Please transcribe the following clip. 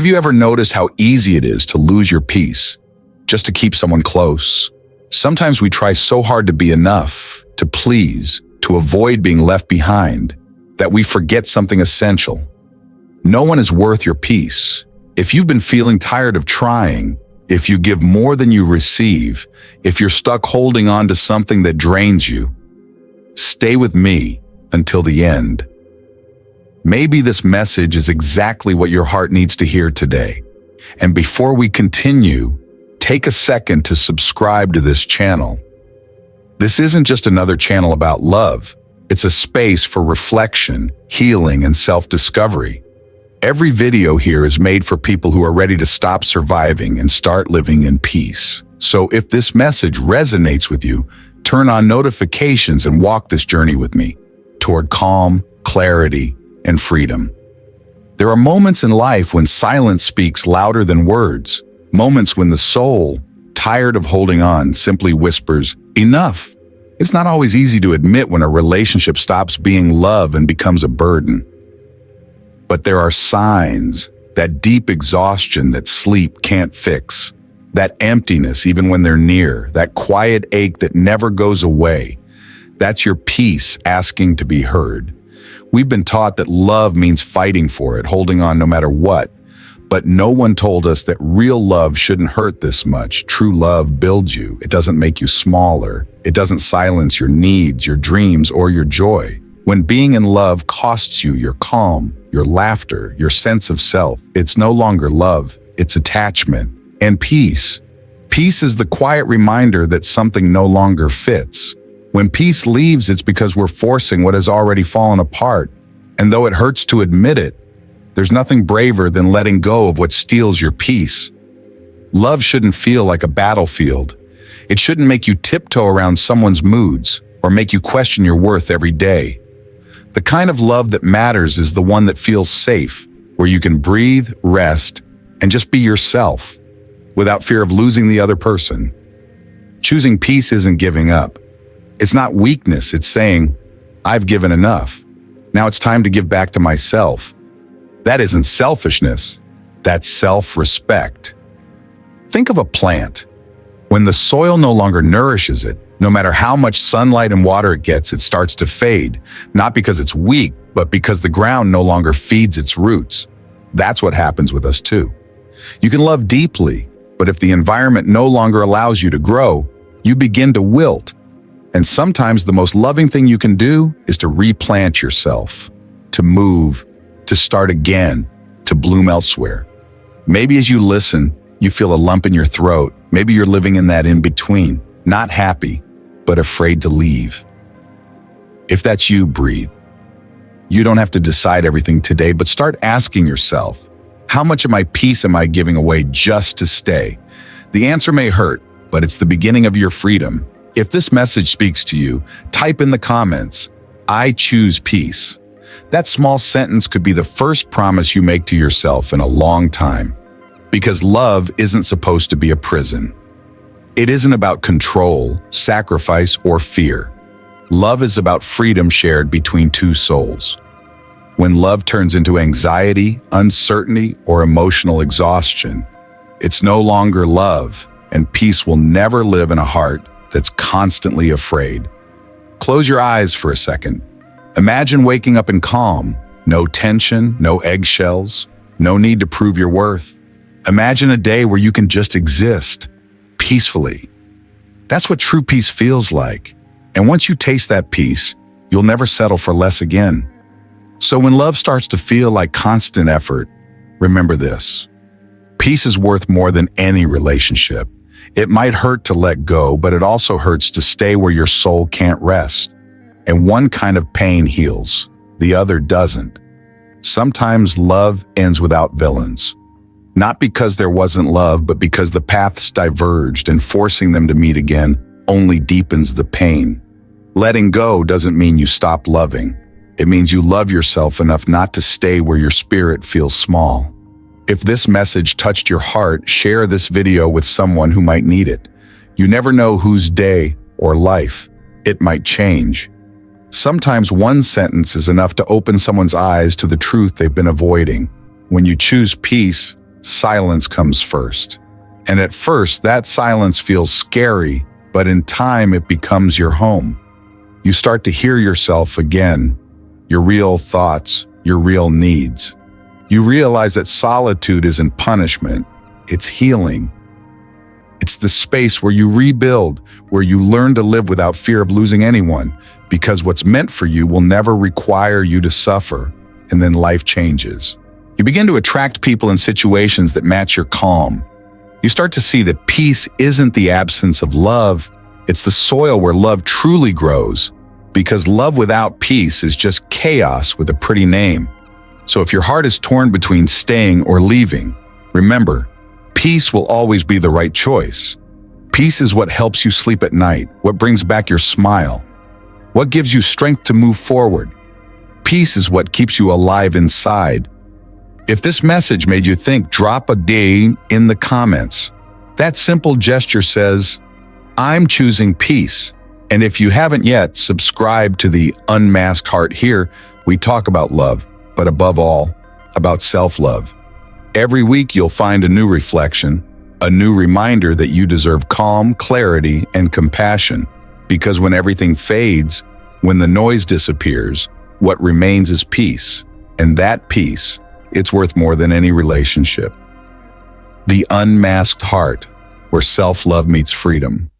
Have you ever noticed how easy it is to lose your peace just to keep someone close? Sometimes we try so hard to be enough, to please, to avoid being left behind, that we forget something essential. No one is worth your peace. If you've been feeling tired of trying, if you give more than you receive, if you're stuck holding on to something that drains you, stay with me until the end. Maybe this message is exactly what your heart needs to hear today. And before we continue, take a second to subscribe to this channel. This isn't just another channel about love. It's a space for reflection, healing, and self-discovery. Every video here is made for people who are ready to stop surviving and start living in peace. So if this message resonates with you, turn on notifications and walk this journey with me toward calm, clarity, and freedom. There are moments in life when silence speaks louder than words, moments when the soul, tired of holding on, simply whispers, "Enough." It's not always easy to admit when a relationship stops being love and becomes a burden. But there are signs, that deep exhaustion that sleep can't fix, that emptiness even when they're near, that quiet ache that never goes away. That's your peace asking to be heard. We've been taught that love means fighting for it, holding on no matter what. But no one told us that real love shouldn't hurt this much. True love builds you. It doesn't make you smaller. It doesn't silence your needs, your dreams, or your joy. When being in love costs you your calm, your laughter, your sense of self, it's no longer love, it's attachment. And peace. Peace is the quiet reminder that something no longer fits. When peace leaves, it's because we're forcing what has already fallen apart. And though it hurts to admit it, there's nothing braver than letting go of what steals your peace. Love shouldn't feel like a battlefield. It shouldn't make you tiptoe around someone's moods or make you question your worth every day. The kind of love that matters is the one that feels safe, where you can breathe, rest, and just be yourself without fear of losing the other person. Choosing peace isn't giving up. It's not weakness, it's saying, I've given enough. Now it's time to give back to myself. That isn't selfishness, that's self-respect. Think of a plant. When the soil no longer nourishes it, no matter how much sunlight and water it gets, it starts to fade, not because it's weak, but because the ground no longer feeds its roots. That's what happens with us too. You can love deeply, but if the environment no longer allows you to grow, you begin to wilt. And sometimes the most loving thing you can do is to replant yourself, to move, to start again, to bloom elsewhere. Maybe as you listen, you feel a lump in your throat. Maybe you're living in that in-between, not happy, but afraid to leave. If that's you, breathe. You don't have to decide everything today, but start asking yourself, how much of my peace am I giving away just to stay? The answer may hurt, but it's the beginning of your freedom. If this message speaks to you, type in the comments, I choose peace. That small sentence could be the first promise you make to yourself in a long time. Because love isn't supposed to be a prison. It isn't about control, sacrifice, or fear. Love is about freedom shared between two souls. When love turns into anxiety, uncertainty, or emotional exhaustion, it's no longer love, and peace will never live in a heart that's constantly afraid. Close your eyes for a second. Imagine waking up in calm, no tension, no eggshells, no need to prove your worth. Imagine a day where you can just exist, peacefully. That's what true peace feels like. And once you taste that peace, you'll never settle for less again. So when love starts to feel like constant effort, remember this. Peace is worth more than any relationship. It might hurt to let go, but it also hurts to stay where your soul can't rest. And one kind of pain heals, the other doesn't. Sometimes love ends without villains. Not because there wasn't love, but because the paths diverged, and forcing them to meet again only deepens the pain. Letting go doesn't mean you stop loving. It means you love yourself enough not to stay where your spirit feels small. If this message touched your heart, share this video with someone who might need it. You never know whose day or life it might change. Sometimes one sentence is enough to open someone's eyes to the truth they've been avoiding. When you choose peace, silence comes first. And at first, that silence feels scary, but in time it becomes your home. You start to hear yourself again, your real thoughts, your real needs. You realize that solitude isn't punishment, it's healing. It's the space where you rebuild, where you learn to live without fear of losing anyone, because what's meant for you will never require you to suffer, and then life changes. You begin to attract people and situations that match your calm. You start to see that peace isn't the absence of love, it's the soil where love truly grows, because love without peace is just chaos with a pretty name. So if your heart is torn between staying or leaving, remember, peace will always be the right choice. Peace is what helps you sleep at night, what brings back your smile, what gives you strength to move forward. Peace is what keeps you alive inside. If this message made you think, drop a D in the comments. That simple gesture says, I'm choosing peace. And if you haven't yet, subscribe to the Unmasked Heart. Here, we talk about love, but above all, about self-love. Every week you'll find a new reflection, a new reminder that you deserve calm, clarity, and compassion. Because when everything fades, when the noise disappears, what remains is peace. And that peace, it's worth more than any relationship. The Unmasked Heart, where self-love meets freedom.